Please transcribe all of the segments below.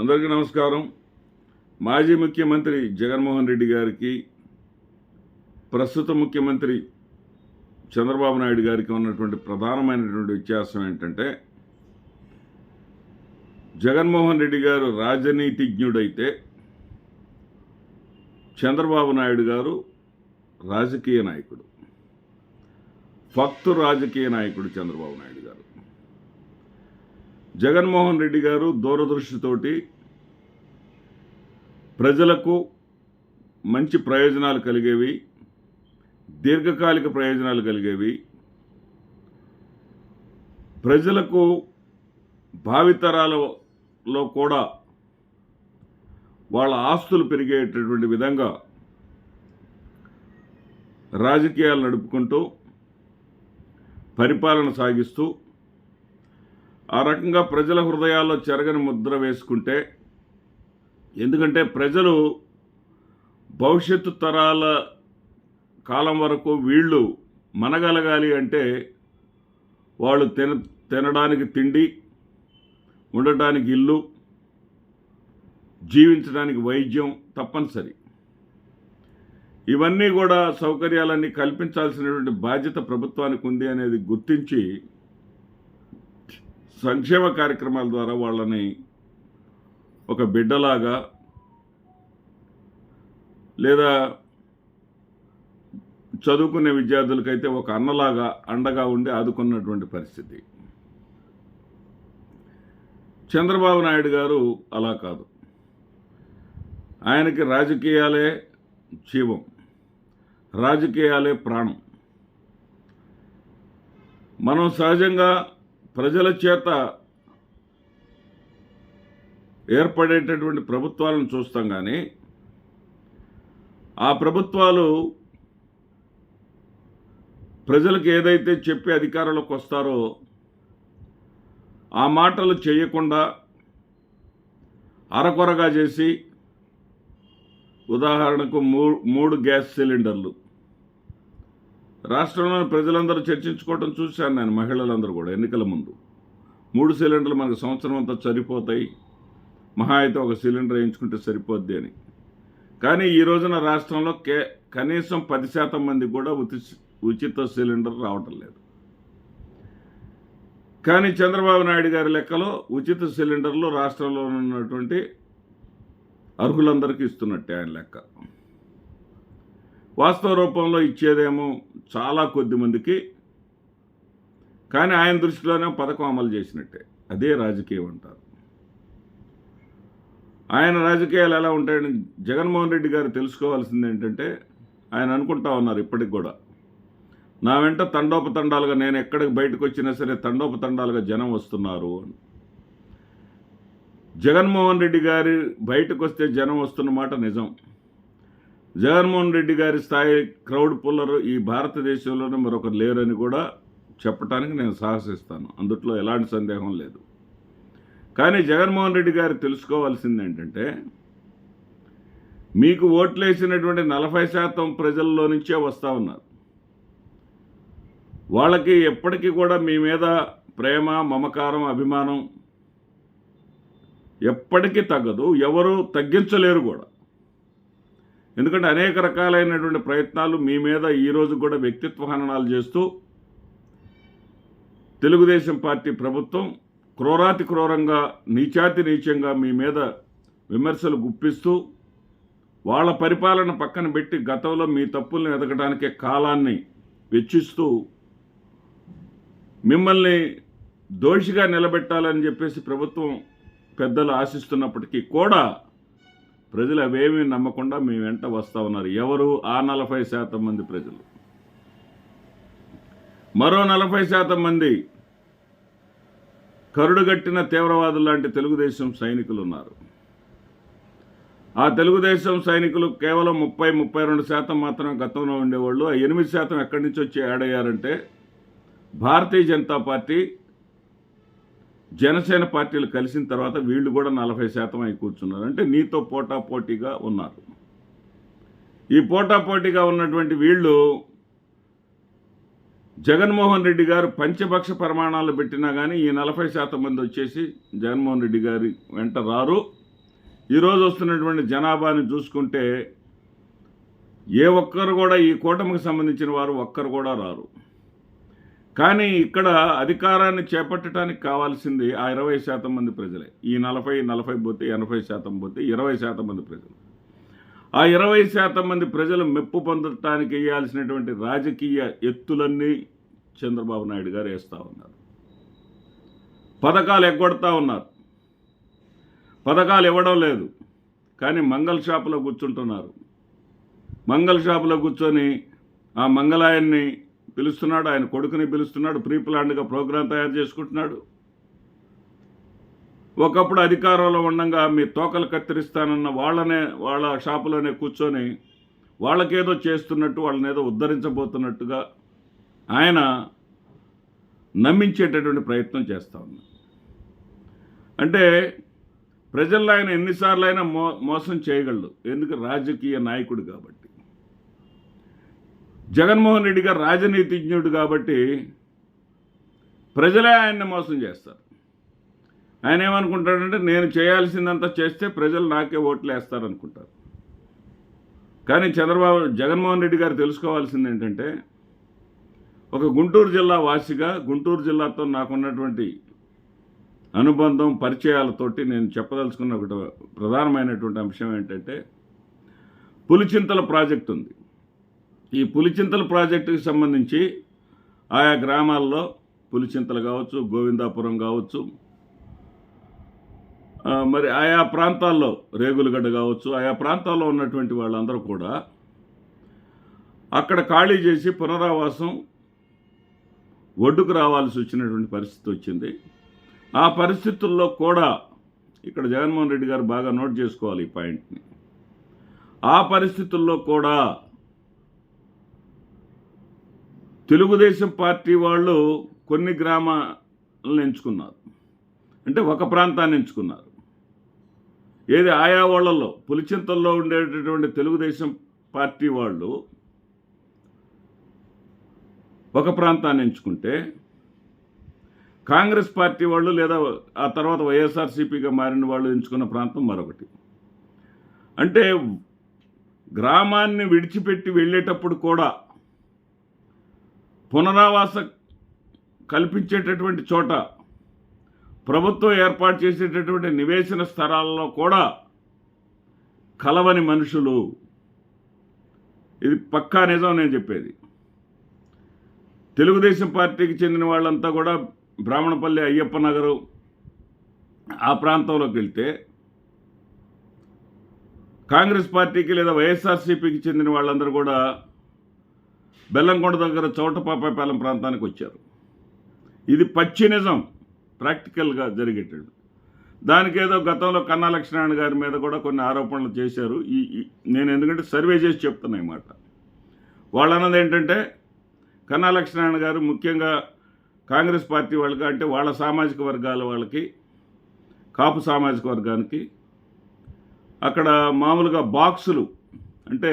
అందరికీ నమస్కారం. మాజీ ముఖ్యమంత్రి జగన్మోహన్ రెడ్డి గారికి, ప్రస్తుత ముఖ్యమంత్రి చంద్రబాబు నాయుడు గారికి ఉన్నటువంటి ప్రధానమైనటువంటి వ్యత్యాసం ఏంటంటే, జగన్మోహన్ రెడ్డి గారు రాజనీతిజ్ఞుడైతే చంద్రబాబు నాయుడు గారు రాజకీయ నాయకుడు. ఫక్తు రాజకీయ నాయకుడు చంద్రబాబు నాయుడు గారు. జగన్మోహన్ రెడ్డి గారు దూరదృష్టితోటి ప్రజలకు మంచి ప్రయోజనాలు కలిగేవి, దీర్ఘకాలిక ప్రయోజనాలు కలిగేవి, ప్రజలకు భావితరాలలో కూడా వాళ్ళ ఆస్తులు పెరిగేటటువంటి విధంగా రాజకీయాలు నడుపుకుంటూ పరిపాలన సాగిస్తూ ఆ రకంగా ప్రజల హృదయాల్లో చెరగని ముద్ర వేసుకుంటే, ఎందుకంటే ప్రజలు భవిష్యత్తు తరాల కాలం వరకు వీళ్ళు మనగలగాలి అంటే వాళ్ళు తినడానికి తిండి, ఉండటానికి ఇల్లు, జీవించడానికి వైద్యం తప్పనిసరి. ఇవన్నీ కూడా సౌకర్యాలన్నీ కల్పించాల్సినటువంటి బాధ్యత ప్రభుత్వానికి ఉంది అనేది గుర్తించి సంక్షేమ కార్యక్రమాల ద్వారా వాళ్ళని ఒక బిడ్డలాగా లేదా చదువుకునే విద్యార్థులకైతే ఒక అన్నలాగా అండగా ఉండి ఆదుకున్నటువంటి పరిస్థితి. చంద్రబాబు నాయుడు గారు అలా కాదు. ఆయనకి రాజకీయాలే జీవం, రాజకీయాలే ప్రాణం. మనం సహజంగా ప్రజల చేత ఏర్పడేటటువంటి ప్రభుత్వాలను చూస్తాం, కానీ ఆ ప్రభుత్వాలు ప్రజలకు ఏదైతే చెప్పి అధికారంలోకి వస్తారో ఆ మాటలు చేయకుండా అరకొరగా చేసి, ఉదాహరణకు 3 గ్యాస్ సిలిండర్లు రాష్ట్రంలోని ప్రజలందరూ చర్చించుకోవడం చూశాను నేను. మహిళలందరూ కూడా ఎన్నికల ముందు 3 సిలిండర్లు మనకు సంవత్సరం అంతా సరిపోతాయి, మహా అయితే ఒక సిలిండర్ వేయించుకుంటే సరిపోద్ది అని. కానీ ఈ రోజున రాష్ట్రంలో కనీసం 10% మందికి కూడా ఉచిత సిలిండర్ రావటం లేదు. కానీ చంద్రబాబు నాయుడు గారి లెక్కలో ఉచిత సిలిండర్లు రాష్ట్రంలో ఉన్నటువంటి అర్హులందరికీ ఇస్తున్నట్టే ఆయన లెక్క. వాస్తవ రూపంలో ఇచ్చేదేమో చాలా కొద్ది మందికి, కానీ ఆయన దృష్టిలోనే పథకం అమలు చేసినట్టే. అదే రాజకీయం అంటారు. ఆయన రాజకీయాలు ఎలా ఉంటాయని జగన్మోహన్ రెడ్డి గారు తెలుసుకోవాల్సింది ఏంటంటే, ఆయన అనుకుంటా ఉన్నారు ఇప్పటికి కూడా, నా వెంట తండోపతండాలుగా నేను ఎక్కడికి బయటకు వచ్చినా సరే తండోపతండాలుగా జనం వస్తున్నారు అని. జగన్మోహన్ రెడ్డి గారి బయటకు వస్తే జనం వస్తున్న మాట నిజం. జగన్మోహన్ రెడ్డి గారి స్థాయి క్రౌడ్ పుల్లర్ ఈ భారతదేశంలోనే మరొకరు లేరని కూడా చెప్పడానికి నేను సాహసిస్తాను. అందుట్లో ఎలాంటి సందేహం లేదు. కానీ జగన్మోహన్ రెడ్డి గారు తెలుసుకోవాల్సింది ఏంటంటే, మీకు ఓట్లేసినటువంటి 40% ప్రజల్లో నుంచే వస్తూ ఉన్నారు. వాళ్ళకి ఎప్పటికీ కూడా మీ మీద ప్రేమ, మమకారం, అభిమానం ఎప్పటికీ తగ్గదు, ఎవరు తగ్గించలేరు కూడా. ఎందుకంటే అనేక రకాలైనటువంటి ప్రయత్నాలు మీ మీద ఈరోజు కూడా వ్యక్తిత్వ హననాలు చేస్తూ తెలుగుదేశం పార్టీ ప్రభుత్వం క్రూరాతి క్రూరంగా, నీచాతి నీచంగా మీ మీద విమర్శలు గుప్పిస్తూ, వాళ్ళ పరిపాలన పక్కన పెట్టి గతంలో మీ తప్పుల్ని ఎదగడానికే కాలాన్ని వెచ్చిస్తూ మిమ్మల్ని దోషిగా నిలబెట్టాలని చెప్పేసి ప్రభుత్వం పెద్దలు ఆశిస్తున్నప్పటికీ కూడా ప్రజలు అవేమీ నమ్మకుండా మీ వెంట వస్తూ ఉన్నారు. ఎవరు? ఆ 40% మంది ప్రజలు. మరో 40% మంది కరుడుగట్టిన తీవ్రవాదులు లాంటి తెలుగుదేశం సైనికులు ఉన్నారు. ఆ తెలుగుదేశం సైనికులు కేవలం 30-32% మాత్రమే గతంలో ఉండేవాళ్ళు. ఆ 8% ఎక్కడి నుంచి వచ్చి యాడ్ అయ్యారంటే, భారతీయ జనతా పార్టీ, జనసేన పార్టీలు కలిసిన తర్వాత వీళ్ళు కూడా 40% అయి కూర్చున్నారు. అంటే నీతో పోటాపోటీగా ఉన్నారు. ఈ పోటాపోటీగా ఉన్నటువంటి వీళ్ళు జగన్మోహన్ రెడ్డి గారు పంచపక్ష ప్రమాణాలు పెట్టినా కానీ ఈ 40% మంది వచ్చేసి జగన్మోహన్ రెడ్డి గారి వెంట రారు. ఈరోజు వస్తున్నటువంటి జనాభాని చూసుకుంటే ఏ ఒక్కరు కూడా ఈ కూటమికి సంబంధించిన వారు ఒక్కరు కూడా రారు. కానీ ఇక్కడ అధికారాన్ని చేపట్టడానికి కావాల్సింది ఆ 20% మంది ప్రజలే. ఈ 40 పోతే 80% పోతే 20% మంది ప్రజలు. ఆ 20% మంది ప్రజలు మెప్పు పొందటానికి వేయాల్సినటువంటి రాజకీయ ఎత్తులన్నీ చంద్రబాబు నాయుడు గారు వేస్తూ ఉన్నారు. పథకాలు ఎగ్గొడతా ఉన్నారు. పథకాలు ఇవ్వడం లేదు, కానీ మంగళ షాపులో కూర్చుంటున్నారు. మంగళ షాపులో కూర్చొని ఆ మంగళాయన్ని పిలుస్తున్నాడు, ఆయన కొడుకుని పిలుస్తున్నాడు, ప్రీ ప్లాన్డ్గా ప్రోగ్రాం తయారు చేసుకుంటున్నాడు. ఒకప్పుడు అధికారంలో ఉండగా మీ తోకలు కత్తిరిస్తానన్న వాళ్ళ షాపులోనే కూర్చొని వాళ్ళకేదో చేస్తున్నట్టు, వాళ్ళని ఏదో ఉద్ధరించబోతున్నట్టుగా ఆయన నమ్మించేటటువంటి ప్రయత్నం చేస్తూ ఉన్నారు. అంటే ప్రజల్లో ఆయన ఎన్నిసార్లు అయినా మోసం చేయగలడు, ఎందుకు రాజకీయ నాయకుడు కాబట్టి. జగన్మోహన్ రెడ్డి గారు రాజనీతిజ్ఞుడు కాబట్టి ప్రజలే ఆయన్ని మోసం చేస్తారు. ఆయన ఏమనుకుంటాడంటే నేను చేయాల్సిందంతా చేస్తే ప్రజలు నాకే ఓట్లు వేస్తారనుకుంటారు. కానీ జగన్మోహన్ రెడ్డి గారు తెలుసుకోవాల్సింది ఏంటంటే, ఒక గుంటూరు జిల్లా వాసిగా గుంటూరు జిల్లాతో నాకున్నటువంటి అనుబంధం పరిచయాలతోటి నేను చెప్పదలుచుకున్న ఒకటి ప్రధానమైనటువంటి అంశం ఏంటంటే, పులిచింతల ప్రాజెక్టు ఉంది. ఈ పులిచింతల ప్రాజెక్టుకి సంబంధించి ఆయా గ్రామాల్లో పులిచింతలు కావచ్చు, గోవిందాపురం కావచ్చు, మరి ఆయా ప్రాంతాల్లో రేగులగడ్డ కావచ్చు, ఆయా ప్రాంతాల్లో ఉన్నటువంటి వాళ్ళందరూ కూడా అక్కడ ఖాళీ చేసి పునరావాసం ఒడ్డుకు రావాల్సి వచ్చినటువంటి పరిస్థితి వచ్చింది. ఆ పరిస్థితుల్లో కూడా ఇక్కడ జగన్మోహన్ రెడ్డి గారు బాగా నోట్ చేసుకోవాలి ఈ పాయింట్ని. ఆ పరిస్థితుల్లో కూడా తెలుగుదేశం పార్టీ వాళ్ళు కొన్ని గ్రామాలను ఎంచుకున్నారు, అంటే ఒక ప్రాంతాన్ని ఎంచుకున్నారు. ఏది ఆయా వాళ్ళల్లో పులిచింతల్లో ఉండేటటువంటి తెలుగుదేశం పార్టీ వాళ్ళు ఒక ప్రాంతాన్ని ఎంచుకుంటే, కాంగ్రెస్ పార్టీ వాళ్ళు లేదా ఆ తర్వాత వైఎస్ఆర్సీపీగా మారిన వాళ్ళు ఎంచుకున్న ప్రాంతం మరొకటి. అంటే గ్రామాన్ని విడిచిపెట్టి వెళ్ళేటప్పుడు కూడా పునరావాస కల్పించేటటువంటి చోట ప్రభుత్వం ఏర్పాటు చేసేటటువంటి నివేశన స్థలాల్లో కూడా కలవని మనుషులు. ఇది పక్కా నిజం నేను చెప్పేది. తెలుగుదేశం పార్టీకి చెందిన వాళ్ళంతా కూడా బ్రాహ్మణపల్లి, అయ్యప్ప నగరు ఆ ప్రాంతంలోకి వెళ్తే, కాంగ్రెస్ పార్టీకి లేదా వైఎస్ఆర్సీపీకి చెందిన వాళ్ళందరూ కూడా బెల్లంకొండ దగ్గర చౌటపాపాయపాలెం ప్రాంతానికి వచ్చారు. ఇది పచ్చి నిజం, ప్రాక్టికల్గా జరిగేటట్టు. దానికేదో గతంలో కన్నా లక్ష్మీనారాయణ గారి మీద కూడా కొన్ని ఆరోపణలు చేశారు. నేను ఎందుకంటే సర్వే చేసి చెప్తున్నా ఈ మాట. వాళ్ళు అన్నది ఏంటంటే, కన్నా లక్ష్మీనారాయణ గారు ముఖ్యంగా కాంగ్రెస్ పార్టీ వాళ్ళకి, అంటే వాళ్ళ సామాజిక వర్గాల వాళ్ళకి, కాపు సామాజిక వర్గానికి అక్కడ మామూలుగా బాక్సులు, అంటే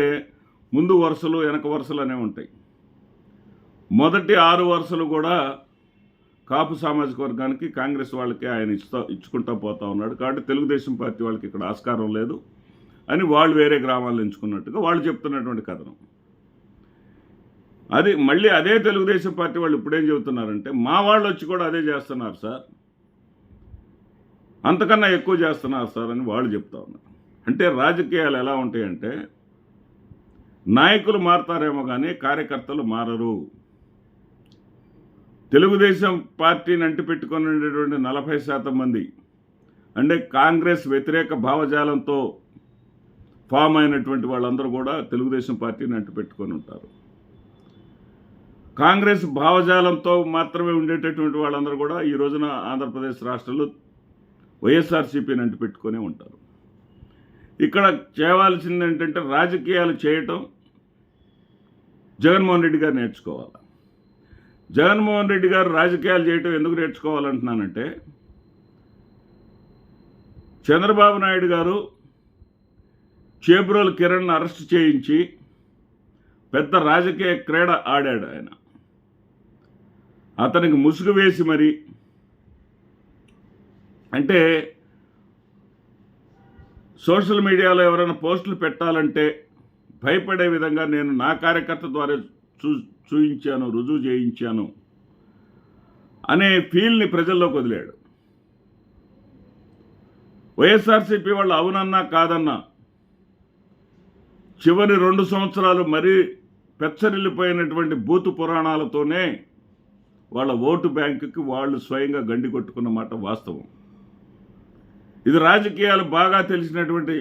ముందు వరుసలు వెనక వరుసలు అనేవి ఉంటాయి. మొదటి 6 వరుసలు కూడా కాపు సామాజిక వర్గానికి, కాంగ్రెస్ వాళ్ళకి ఆయన ఇచ్చుకుంటూ పోతూ ఉన్నాడు. కాబట్టి తెలుగుదేశం పార్టీ వాళ్ళకి ఇక్కడ ఆస్కారం లేదు అని వాళ్ళు వేరే గ్రామాల్లో ఎంచుకున్నట్టుగా వాళ్ళు చెప్తున్నటువంటి కథనం. అది మళ్ళీ అదే తెలుగుదేశం పార్టీ వాళ్ళు ఇప్పుడేం చెబుతున్నారంటే, మా వాళ్ళు వచ్చి కూడా అదే చేస్తున్నారు సార్, అంతకన్నా ఎక్కువ చేస్తున్నారు సార్ అని వాళ్ళు చెప్తా ఉన్నారు. అంటే రాజకీయాలు ఎలా ఉంటాయంటే, నాయకులు మారతారేమో కానీ కార్యకర్తలు మారరు. తెలుగుదేశం పార్టీని అంటిపెట్టుకొని ఉండేటువంటి 40% మంది, అంటే కాంగ్రెస్ వ్యతిరేక భావజాలంతో ఫామ్ అయినటువంటి వాళ్ళందరూ కూడా తెలుగుదేశం పార్టీని అంటిపెట్టుకొని ఉంటారు. కాంగ్రెస్ భావజాలంతో మాత్రమే ఉండేటటువంటి వాళ్ళందరూ కూడా ఈ రోజున ఆంధ్రప్రదేశ్ రాష్ట్రంలో వైఎస్ఆర్సీపీని అంటిపెట్టుకునే ఉంటారు. ఇక్కడ చేయవలసింది ఏంటంటే, రాజకీయాలు చేయటం జగన్మోహన్ రెడ్డి గారు నేర్చుకోవాలి. జగన్మోహన్ రెడ్డి గారు రాజకీయాలు చేయటం ఎందుకు నేర్చుకోవాలంటున్నానంటే, చంద్రబాబు నాయుడు గారు చేబ్రోలు కిరణ్ అరెస్ట్ చేయించి పెద్ద రాజకీయ క్రీడ ఆడాడు. ఆయన అతనికి ముసుగు వేసి మరి, అంటే సోషల్ మీడియాలో ఎవరైనా పోస్టులు పెట్టాలంటే భయపడే విధంగా నేను నా కార్యకర్త ద్వారా చూయించాను, రుజువు చేయించాను అనే ఫీల్ని ప్రజల్లోకి వదిలాడు. వైఎస్ఆర్సీపీ వాళ్ళు అవునన్నా కాదన్నా చివరి 2 సంవత్సరాలు మరీ పెచ్చరిల్లిపోయినటువంటి బూతు పురాణాలతోనే వాళ్ళ ఓటు బ్యాంకుకి వాళ్ళు స్వయంగా గండి కొట్టుకున్న మాట వాస్తవం. ఇది రాజకీయాలు బాగా తెలిసినటువంటి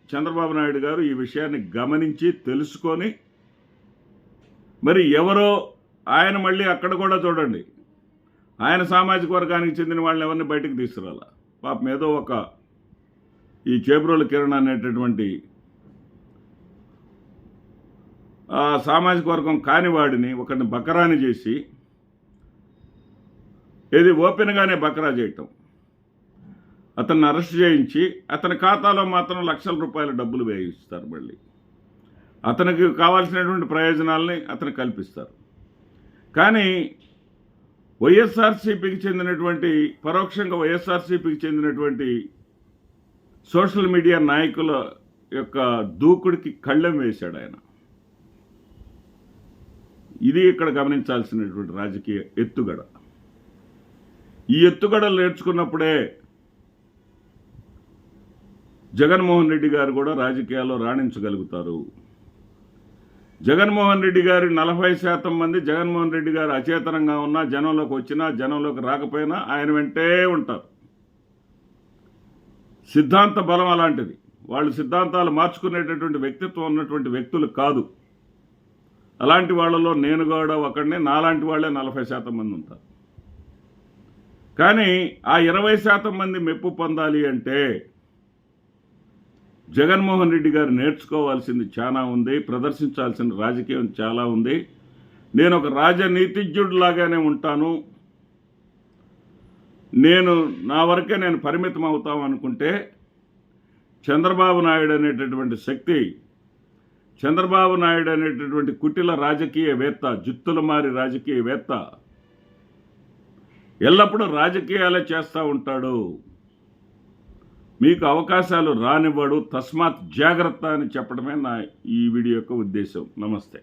చంద్రబాబు నాయుడు గారు ఈ విషయాన్ని గమనించి తెలుసుకొని మరి ఎవరో ఆయన మళ్ళీ అక్కడ కూడా చూడండి, ఆయన సామాజిక వర్గానికి చెందిన వాళ్ళని ఎవరిని బయటకు తీసుకురాల. పాపం ఏదో ఒక ఈ చేబ్రోలు కిరణ్ అనేటటువంటి సామాజిక వర్గం కానివాడిని ఒకరిని బకరాని చేసి, ఏది ఓపెన్గానే బకరా చేయటం, అతన్ని అరెస్ట్ చేయించి అతని ఖాతాలో మాత్రం లక్షల రూపాయల డబ్బులు వేయిస్తారు. మళ్ళీ అతనికి కావాల్సినటువంటి ప్రయోజనాలని అతను కల్పిస్తారు. కానీ వైఎస్ఆర్సీపీకి చెందినటువంటి, పరోక్షంగా వైఎస్ఆర్సీపీకి చెందినటువంటి సోషల్ మీడియా నాయకుల యొక్క దూకుడికి కళ్ళెం వేశాడు ఆయన. ఇది ఇక్కడ గమనించాల్సినటువంటి రాజకీయ ఎత్తుగడ. ఈ ఎత్తుగడలు నేర్చుకున్నప్పుడే జగన్మోహన్ రెడ్డి గారు కూడా రాజకీయాల్లో రాణించగలుగుతారు. జగన్మోహన్ రెడ్డి గారి 40% మంది జగన్మోహన్ రెడ్డి గారు అచేతనంగా ఉన్నా, జనంలోకి వచ్చినా జనంలోకి రాకపోయినా ఆయన వెంటే ఉంటారు. సిద్ధాంత బలం అలాంటిది. వాళ్ళు సిద్ధాంతాలు మార్చుకునేటటువంటి వ్యక్తిత్వం ఉన్నటువంటి వ్యక్తులు కాదు. అలాంటి వాళ్ళలో నేను కూడా ఒకడిని, నాలాంటి వాళ్ళే 40% మంది ఉంటారు. కానీ ఆ 20% మంది మెప్పు పొందాలి అంటే జగన్మోహన్ రెడ్డి గారు నేర్చుకోవాల్సింది చాలా ఉంది, ప్రదర్శించాల్సిన రాజకీయం చాలా ఉంది. నేను ఒక రాజనీతిజ్ఞుడిలాగానే ఉంటాను, నేను నా వరకే నేను పరిమితం అవుతాం అనుకుంటే చంద్రబాబు నాయుడు అనేటటువంటి శక్తి, చంద్రబాబు నాయుడు అనేటటువంటి కుటిల రాజకీయవేత్త, జుత్తులమారి రాజకీయవేత్త ఎల్లప్పుడూ రాజకీయాలే చేస్తూ ఉంటాడు. మీకు అవకాశాలు రానివ్వడు, తస్మాత్ జాగ్రత్త అని చెప్పడమే నా ఈ వీడియో యొక్క ఉద్దేశం. నమస్తే.